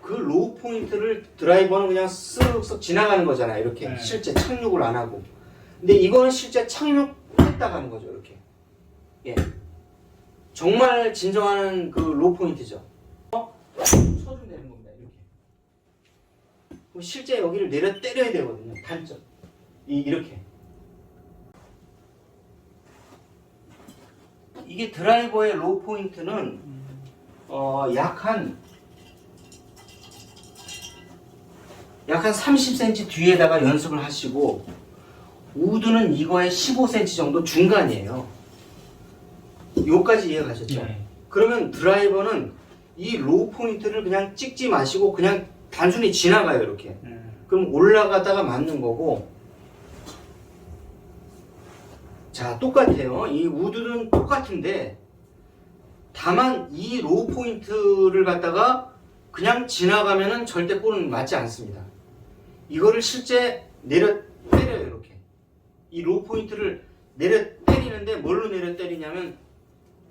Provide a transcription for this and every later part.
그 로우 포인트를 드라이버는 그냥 쓱쓱 지나가는 거잖아요. 이렇게 네. 실제 착륙을 안 하고. 근데 이거는 실제 착륙했다 가는 거죠. 이렇게. 예. 정말 진정한 그 로우 포인트죠. 쳐주면 되는 겁니다. 이렇게. 그럼 실제 여기를 내려 때려야 되거든요. 단점. 이렇게. 이게 드라이버의 로우 포인트는 약 한 30cm 뒤에다가 연습을 하시고, 우드는 이거의 15cm 정도 중간이에요. 요까지 이해 가셨죠? 네. 그러면 드라이버는 이 로우 포인트를 그냥 찍지 마시고 그냥 단순히 지나가요. 이렇게. 그럼 올라가다가 맞는 거고, 자, 똑같아요. 이 우드는 똑같은데, 다만 이 로우 포인트를 갖다가 그냥 지나가면은 절대 볼은 맞지 않습니다. 이거를 실제 내려 때려요. 이렇게. 이 로우 포인트를 내려 때리는데 뭘로 내려 때리냐면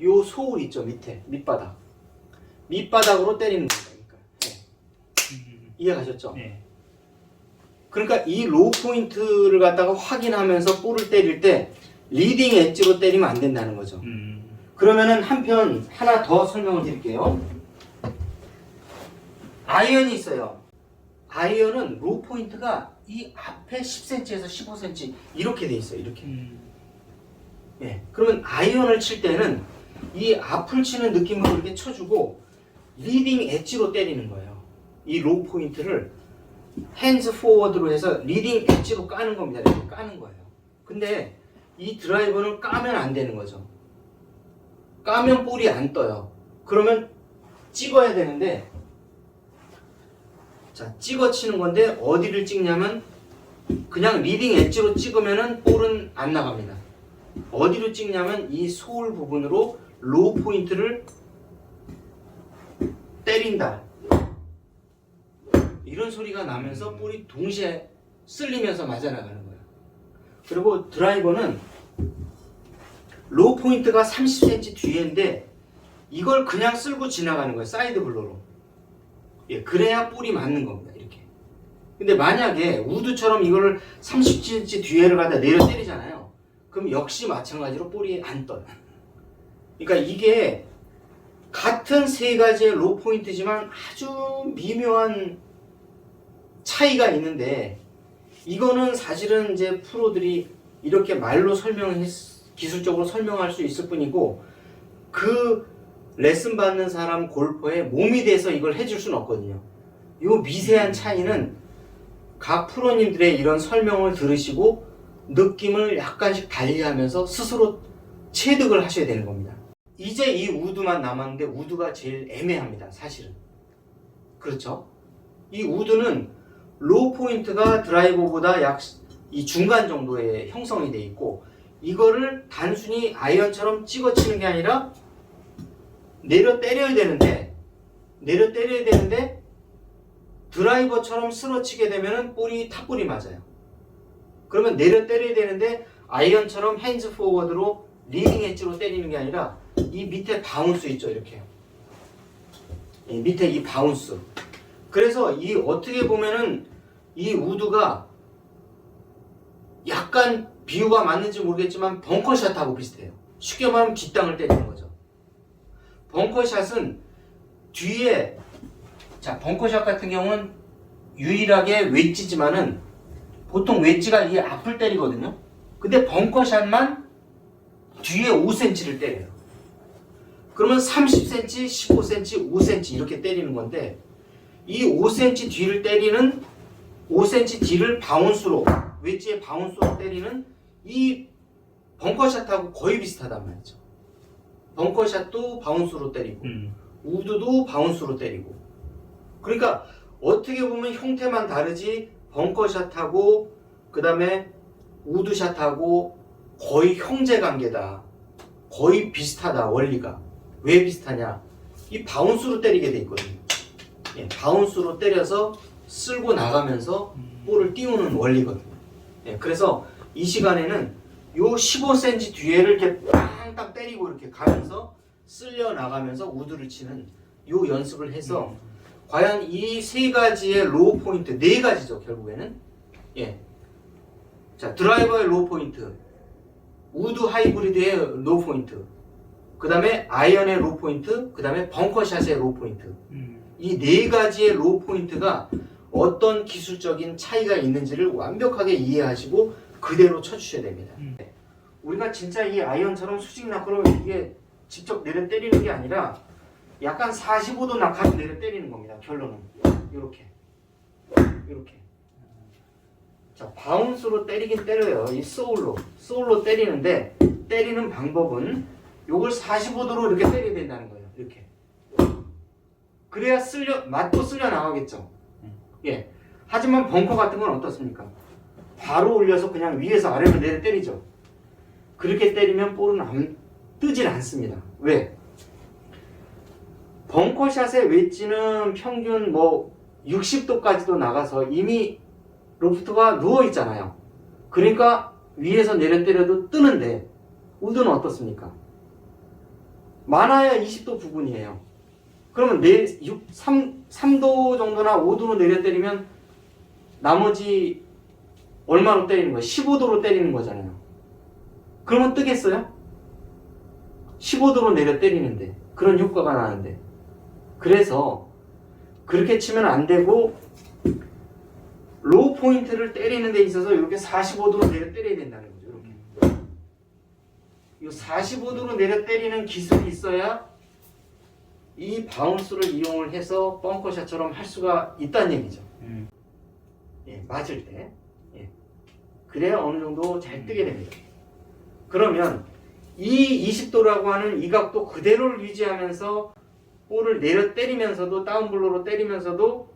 요 소울 있죠. 밑에 밑바닥. 밑바닥으로 때리는 겁니다. 네. 이해 가셨죠? 네. 그러니까 이 로우 포인트를 갖다가 확인하면서 볼을 때릴 때 리딩 엣지로 때리면 안 된다는 거죠. 그러면은 한편 하나 더 설명을 드릴게요. 아이언이 있어요. 아이언은 로우 포인트가 이 앞에 10cm에서 15cm 이렇게 돼 있어요. 이렇게. 예. 그러면 아이언을 칠 때는 이 앞을 치는 느낌으로 이렇게 쳐주고 리딩 엣지로 때리는 거예요. 이 로우 포인트를 핸즈 포워드로 해서 리딩 엣지로 까는 겁니다. 이렇게 까는 거예요. 근데 이 드라이버는 까면 안 되는 거죠. 까면 볼이 안 떠요. 그러면 찍어야 되는데, 자, 찍어 치는 건데 어디를 찍냐면 그냥 리딩 엣지로 찍으면은 볼은 안 나갑니다. 어디로 찍냐면 이 소울 부분으로 로우 포인트를 때린다. 이런 소리가 나면서 볼이 동시에 쓸리면서 맞아나가는 거예요. 그리고 드라이버는 로우 포인트가 30cm 뒤인데 이걸 그냥 쓸고 지나가는 거예요. 사이드 블로로. 예, 그래야 볼이 맞는 겁니다. 이렇게. 근데 만약에 우드처럼 이거를 30cm 뒤에를 갖다 내려 때리잖아요. 그럼 역시 마찬가지로 볼이 안 떠요. 그러니까 이게 같은 세 가지의 로우 포인트지만 아주 미묘한 차이가 있는데, 이거는 사실은 이제 프로들이 이렇게 말로 기술적으로 설명할 수 있을 뿐이고, 그 레슨 받는 사람 골퍼의 몸이 돼서 이걸 해줄 수는 없거든요. 이 미세한 차이는 각 프로님들의 이런 설명을 들으시고 느낌을 약간씩 달리하면서 스스로 체득을 하셔야 되는 겁니다. 이제 이 우드만 남았는데 우드가 제일 애매합니다. 사실은. 그렇죠? 이 우드는 로우 포인트가 드라이버보다 약 이 중간 정도의 형성이 되어 있고, 이거를 단순히 아이언처럼 찍어 치는 게 아니라 내려 때려야 되는데 드라이버처럼 쓸어 치게 되면 볼이 탑볼이 맞아요. 그러면 내려 때려야 되는데 아이언처럼 핸즈 포워드로 리딩 엣지로 때리는 게 아니라 이 밑에 바운스 있죠. 이렇게. 이 밑에 이 바운스. 그래서 이 어떻게 보면은 이 우드가 약간 비유가 맞는지 모르겠지만 벙커샷하고 비슷해요. 쉽게 말하면 뒷땅을 때리는 거죠. 벙커샷은 뒤에, 자, 벙커샷 같은 경우는 유일하게 웨지지만은 보통 웨지가 이 앞을 때리거든요. 근데 벙커샷만 뒤에 5cm를 때려요. 그러면 30cm, 15cm, 5cm 이렇게 때리는 건데, 이 5cm 뒤를 때리는 5cm 뒤를 바운스로, 웨지의 바운스로 때리는 이 벙커샷하고 거의 비슷하단 말이죠. 벙커샷도 바운스로 때리고 우드도 바운스로 때리고. 그러니까 어떻게 보면 형태만 다르지 벙커샷하고 그 다음에 우드샷하고 거의 형제관계다. 거의 비슷하다. 원리가. 왜 비슷하냐? 이 바운스로 때리게 돼 있거든요. 예, 바운스로 때려서 쓸고 나가면서 볼을 띄우는 원리거든요. 예, 그래서 이 시간에는 요 15cm 뒤에를 이렇게 빵땅 때리고 이렇게 가면서 쓸려 나가면서 우드를 치는 요 연습을 해서 과연 이 세 가지의 로우 포인트, 네 가지죠 결국에는. 예. 자, 드라이버의 로우 포인트, 우드 하이브리드의 로우 포인트, 그 다음에 아이언의 로우 포인트, 그 다음에 벙커샷의 로우 포인트. 이 네 가지의 로우 포인트가 어떤 기술적인 차이가 있는지를 완벽하게 이해하시고 그대로 쳐주셔야 됩니다. 우리가 진짜 이 아이언처럼 수직 낙하로 이게 직접 내려 때리는 게 아니라 약간 45도 낙하로 내려 때리는 겁니다. 결론은 이렇게 자, 바운스로 때리긴 때려요. 이 소울로 때리는데, 때리는 방법은 요걸 45도로 이렇게 때려야 된다는 거예요. 이렇게. 그래야 맛도 쓸려 나가겠죠. 예. 하지만 벙커 같은 건 어떻습니까? 바로 올려서 그냥 위에서 아래로 내려 때리죠. 그렇게 때리면 볼은 뜨질 않습니다. 왜? 벙커샷의 웨지는 평균 60도까지도 나가서 이미 로프트가 누워 있잖아요. 그러니까 위에서 내려 때려도 뜨는데, 우드는 어떻습니까? 많아야 20도 부근이에요. 그러면 3도 정도나 5도로 내려 때리면 나머지 얼마로 때리는 거예요? 15도로 때리는 거잖아요. 그러면 뜨겠어요? 15도로 내려 때리는데, 그런 효과가 나는데. 그래서 그렇게 치면 안 되고, 로우 포인트를 때리는 데 있어서 이렇게 45도로 내려 때려야 된다는 거죠. 이렇게. 이 45도로 내려 때리는 기술이 있어야 이 바운스를 이용을 해서 벙커샷처럼 할 수가 있다는 얘기죠. 예, 맞을 때. 예. 그래야 어느 정도 잘 뜨게 됩니다. 그러면 이 20도라고 하는 이 각도 그대로를 유지하면서 볼을 내려 때리면서도 다운블로로 때리면서도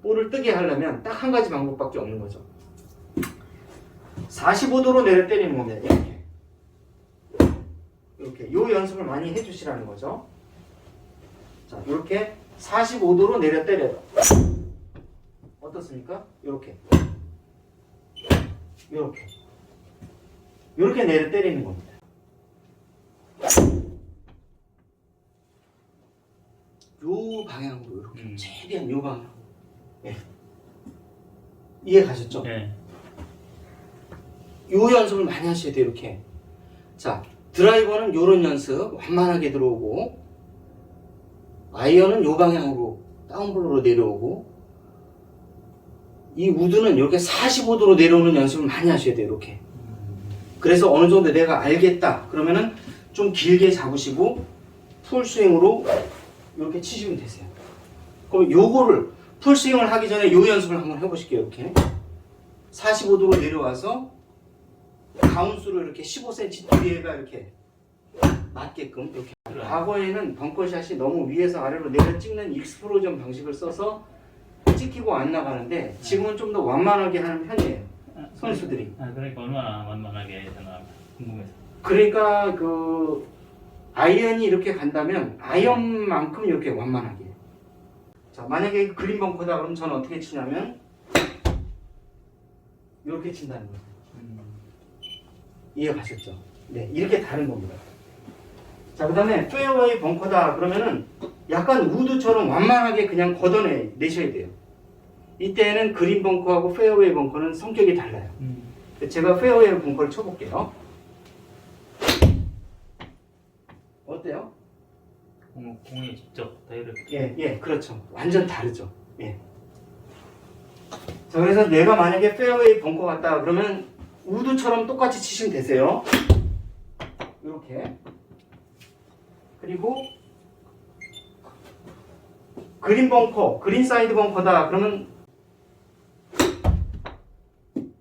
볼을 뜨게 하려면 딱 한 가지 방법밖에 없는 거죠. 45도로 내려 때리는 겁니다. 이렇게 요 연습을 많이 해주시라는 거죠. 자, 이렇게 45도로 내려 때려요. 어떻습니까? 이렇게 내려 때리는 겁니다. 요 방향으로 이렇게 최대한 요 방향. 네. 이해 가셨죠? 네. 요 연습을 많이 하셔야 돼요. 이렇게. 자, 드라이버는 요런 연습 완만하게 들어오고, 아이언은 요 방향으로 다운블로로 내려오고, 이 우드는 이렇게 45도로 내려오는 연습을 많이 하셔야 돼요. 이렇게. 그래서 어느 정도 내가 알겠다 그러면은 좀 길게 잡으시고 풀스윙으로 이렇게 치시면 되세요. 그럼 요거를 풀스윙을 하기 전에 요 연습을 한번 해보실게요. 이렇게 45도로 내려와서 바운스로 이렇게 15cm 뒤에가 이렇게 맞게끔 이렇게. 과거에는 벙커샷이 너무 위에서 아래로 내려 찍는 익스플로전 방식을 써서 찍히고 안 나가는데 지금은 좀 더 완만하게 하는 편이에요. 선수들이. 그러니까 얼마나 완만하게 되나 궁금해서. 그러니까 그 아이언이 이렇게 간다면 아이언만큼 이렇게 완만하게. 자, 만약에 그린 벙커다 그러면 저는 어떻게 치냐면 이렇게 친다는 거예요. 이해 가셨죠? 네, 이렇게 다른 겁니다. 자, 그 다음에 페어웨이 벙커다 그러면은 약간 우드처럼 완만하게 그냥 걷어내셔야 돼요. 이때는 그린 벙커하고 페어웨이 벙커는 성격이 달라요. 제가 페어웨이 벙커를 쳐볼게요. 어때요? 공이 직접 다이렉트. 예, 그렇죠. 완전 다르죠. 예. 자, 그래서 내가 만약에 페어웨이 벙커 같다 그러면 우드처럼 똑같이 치시면 되세요. 이렇게. 그리고 그린 벙커, 그린 사이드 벙커다 그러면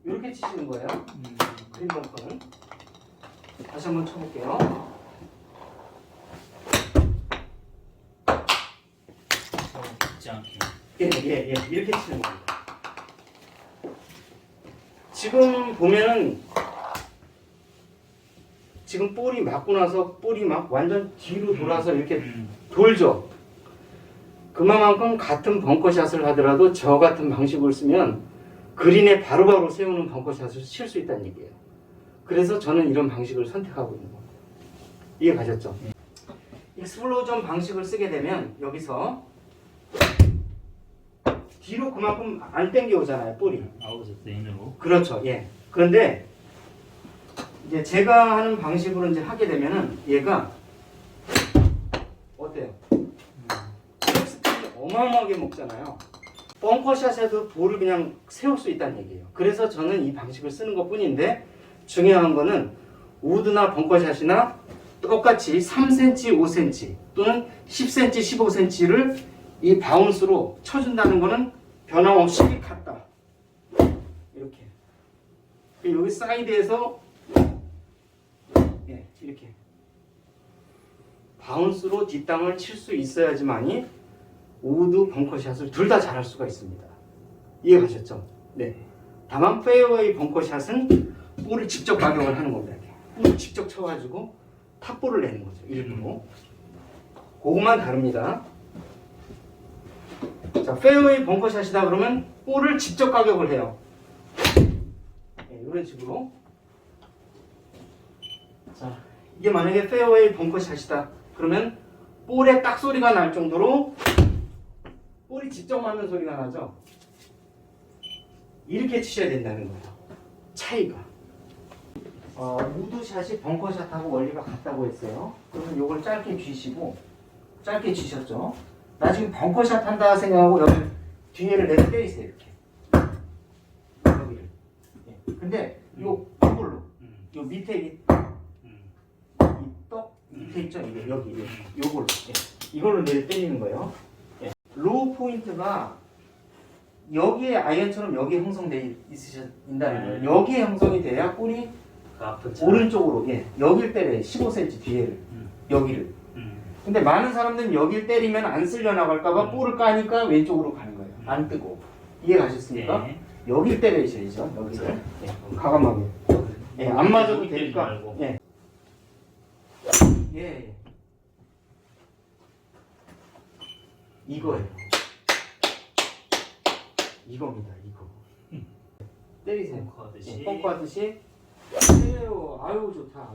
이렇게 치시는 거예요. 그린 벙커는. 다시 한번 쳐볼게요. 쉽지 않게. 예, 이렇게 치는 겁니다. 지금 보면은 지금 볼이 맞고 나서 볼이 막 완전 뒤로 돌아서 이렇게 돌죠. 그만큼 같은 벙커샷을 하더라도 저 같은 방식을 쓰면 그린에 바로바로 세우는 벙커샷을 칠 수 있다는 얘기예요. 그래서 저는 이런 방식을 선택하고 있는 겁니다. 이해 가셨죠? 익스플로전 방식을 쓰게 되면 여기서 뒤로 그만큼 안 당겨오잖아요, 볼이. 아웃에서 인으로. 그렇죠. 예. 그런데 이제 제가 하는 방식으로 이제 하게 되면은 얘가 어때요? 백스핀이 어마어마하게 먹잖아요. 벙커샷에도 볼을 그냥 세울 수 있다는 얘기예요. 그래서 저는 이 방식을 쓰는 것 뿐인데 중요한 거는 우드나 벙커샷이나 똑같이 3cm, 5cm 또는 10cm, 15cm를 이 바운스로 쳐준다는 거는 변함없이 같다. 이렇게. 여기 사이드에서 예, 이렇게 바운스로 뒷땅을 칠 수 있어야지만이 우드 벙커샷을 둘 다 잘할 수가 있습니다. 이해가셨죠? 네. 다만 페어웨이 벙커샷은 볼을 직접 가격을 하는 겁니다. 이렇게. 볼을 직접 쳐가지고 탑볼을 내는 거죠. 일부러. 그것만 다릅니다. 자, 페어웨이 벙커샷이다 그러면 볼을 직접 가격을 해요. 네, 이런 식으로. 자, 이게 만약에 페어웨이 벙커샷이다 그러면 볼에 딱 소리가 날 정도로 볼이 직접 맞는 소리가 나죠. 이렇게 치셔야 된다는 거예요. 차이가. 우드샷이 벙커샷하고 원리가 같다고 했어요. 그러면 이걸 짧게 쥐시고 짧게 쥐셨죠. 나 지금 벙커샷 한다 생각하고 여기 뒤에를 내려 때리세요. 이렇게 여기를. 예. 근데 요걸로 요 밑에 이 떡 밑에 있죠. 이게 여기 요걸로 이걸로 내려 때리는 거예요. 로우 포인트가 여기에 아이언처럼 여기에 형성되어 있다는 거예요. 여기에 형성이 돼야 볼이 오른쪽으로 여기를 때려요. 15cm 뒤에를 여기를. 근데 많은 사람들은 여기를 때리면 안 쓸려 나갈까봐 볼을 까니까 왼쪽으로 가는 거예요. 안 뜨고. 이해 가셨습니까? 네. 여기를 때려야죠. 여기를. 과감하게. 안 맞아도 되니까. 예. 이거예요. 이겁니다. 이거. 때리세요. 뻥커 하듯이. 때려요. 아유 좋다.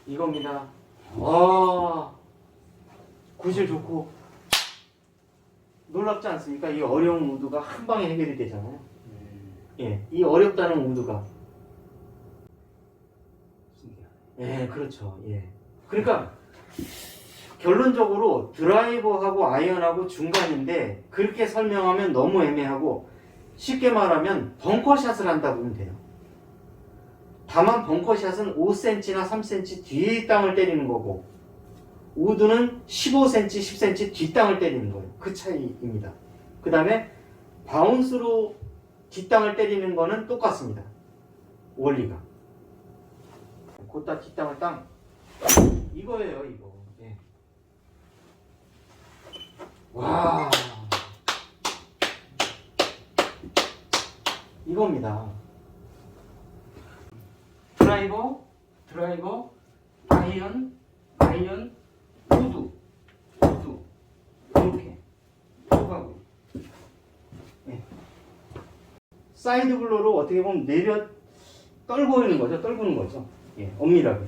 이겁니다. 구실 좋고 놀랍지 않습니까? 이 어려운 우드가 한 방에 해결이 되잖아요. 예, 이 어렵다는 우드가. 예, 그렇죠. 예. 그러니까 결론적으로 드라이버하고 아이언하고 중간인데 그렇게 설명하면 너무 애매하고 쉽게 말하면 벙커샷을 한다 보면 돼요. 다만 벙커샷은 5cm나 3cm 뒤에 땅을 때리는 거고 우드는 15cm, 10cm 뒷땅을 때리는 거예요. 그 차이입니다. 그 다음에 바운스로 뒷땅을 때리는 거는 똑같습니다. 원리가. 곧다 뒷땅을 땅. 이거예요, 이거. 예. 와. 이겁니다. 드라이버, 아이언, 우드, 이렇게 들어가고. 예. 사이드 블로로 어떻게 보면 내려 떨구는 거죠. 떨구는 거죠. 예, 엄밀하게.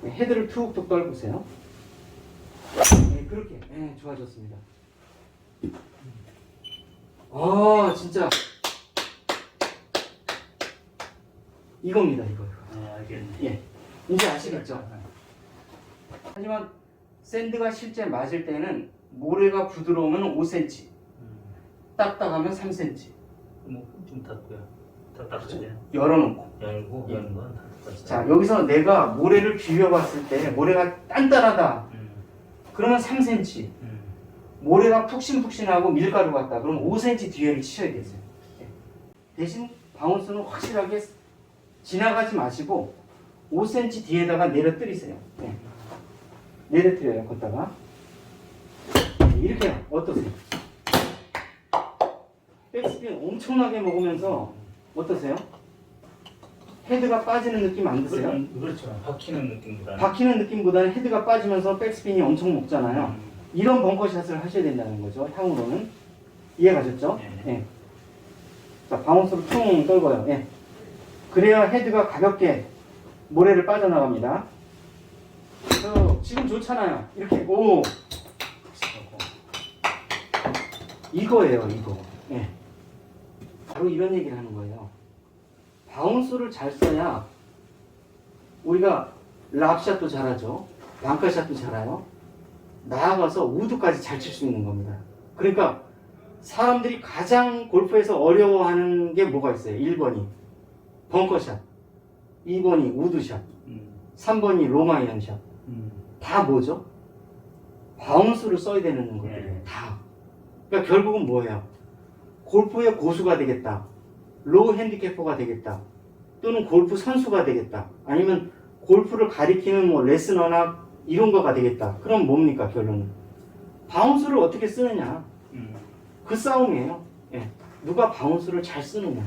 헤드를 툭툭 떨구세요. 예, 그렇게. 예, 좋아졌습니다. 진짜. 이겁니다, 이거. 알겠네. 예. 이제 아시겠죠? 하지만 샌드가 실제 맞을 때는 모래가 부드러우면 5cm, 딱딱하면 3cm. 좀 닫고요. 닫고요. 열어놓고. 열고 예. 여는 건 닫고. 자, 여기서 내가 모래를 비벼봤을 때 모래가 단단하다. 그러면 3cm. 모래가 푹신푹신하고 밀가루 같다. 그럼 5cm 뒤에를 치셔야 되세요. 예. 대신 바운스는 확실하게 지나가지 마시고 5cm 뒤에다가 내려뜨리세요. 네. 내려뜨려요. 걷다가 이렇게요. 어떠세요? 백스핀 엄청나게 먹으면서 어떠세요? 헤드가 빠지는 느낌 안 드세요? 그렇죠. 박히는 느낌보다는. 박히는 느낌보다는 헤드가 빠지면서 백스핀이 엄청 먹잖아요. 이런 벙커샷을 하셔야 된다는 거죠. 향후로는. 이해가셨죠? 네. 자, 바운스로 퉁 떨궈요. 예. 그래야 헤드가 가볍게 모래를 빠져나갑니다. 지금 좋잖아요. 이렇게. 오. 이거예요, 이거. 예. 바로 이런 얘기를 하는 거예요. 바운스를 잘 써야 우리가 랍샷도 잘하죠. 방카샷도 잘해요. 나아가서 우드까지 잘 칠 수 있는 겁니다. 그러니까 사람들이 가장 골프에서 어려워하는 게 뭐가 있어요? 1번이 벙커샷, 2번이 우드샷, 3번이 롱아이언샷. 다 뭐죠? 바운스를 써야 되는 것들이에요. 네. 다. 그러니까 결국은 뭐예요? 골프의 고수가 되겠다. 로우 핸디캐퍼가 되겠다. 또는 골프 선수가 되겠다. 아니면 골프를 가리키는 뭐 레슨어나 이런 거가 되겠다. 그럼 뭡니까 결론은? 바운스를 어떻게 쓰느냐. 그 싸움이에요. 예. 누가 바운스를 잘 쓰느냐.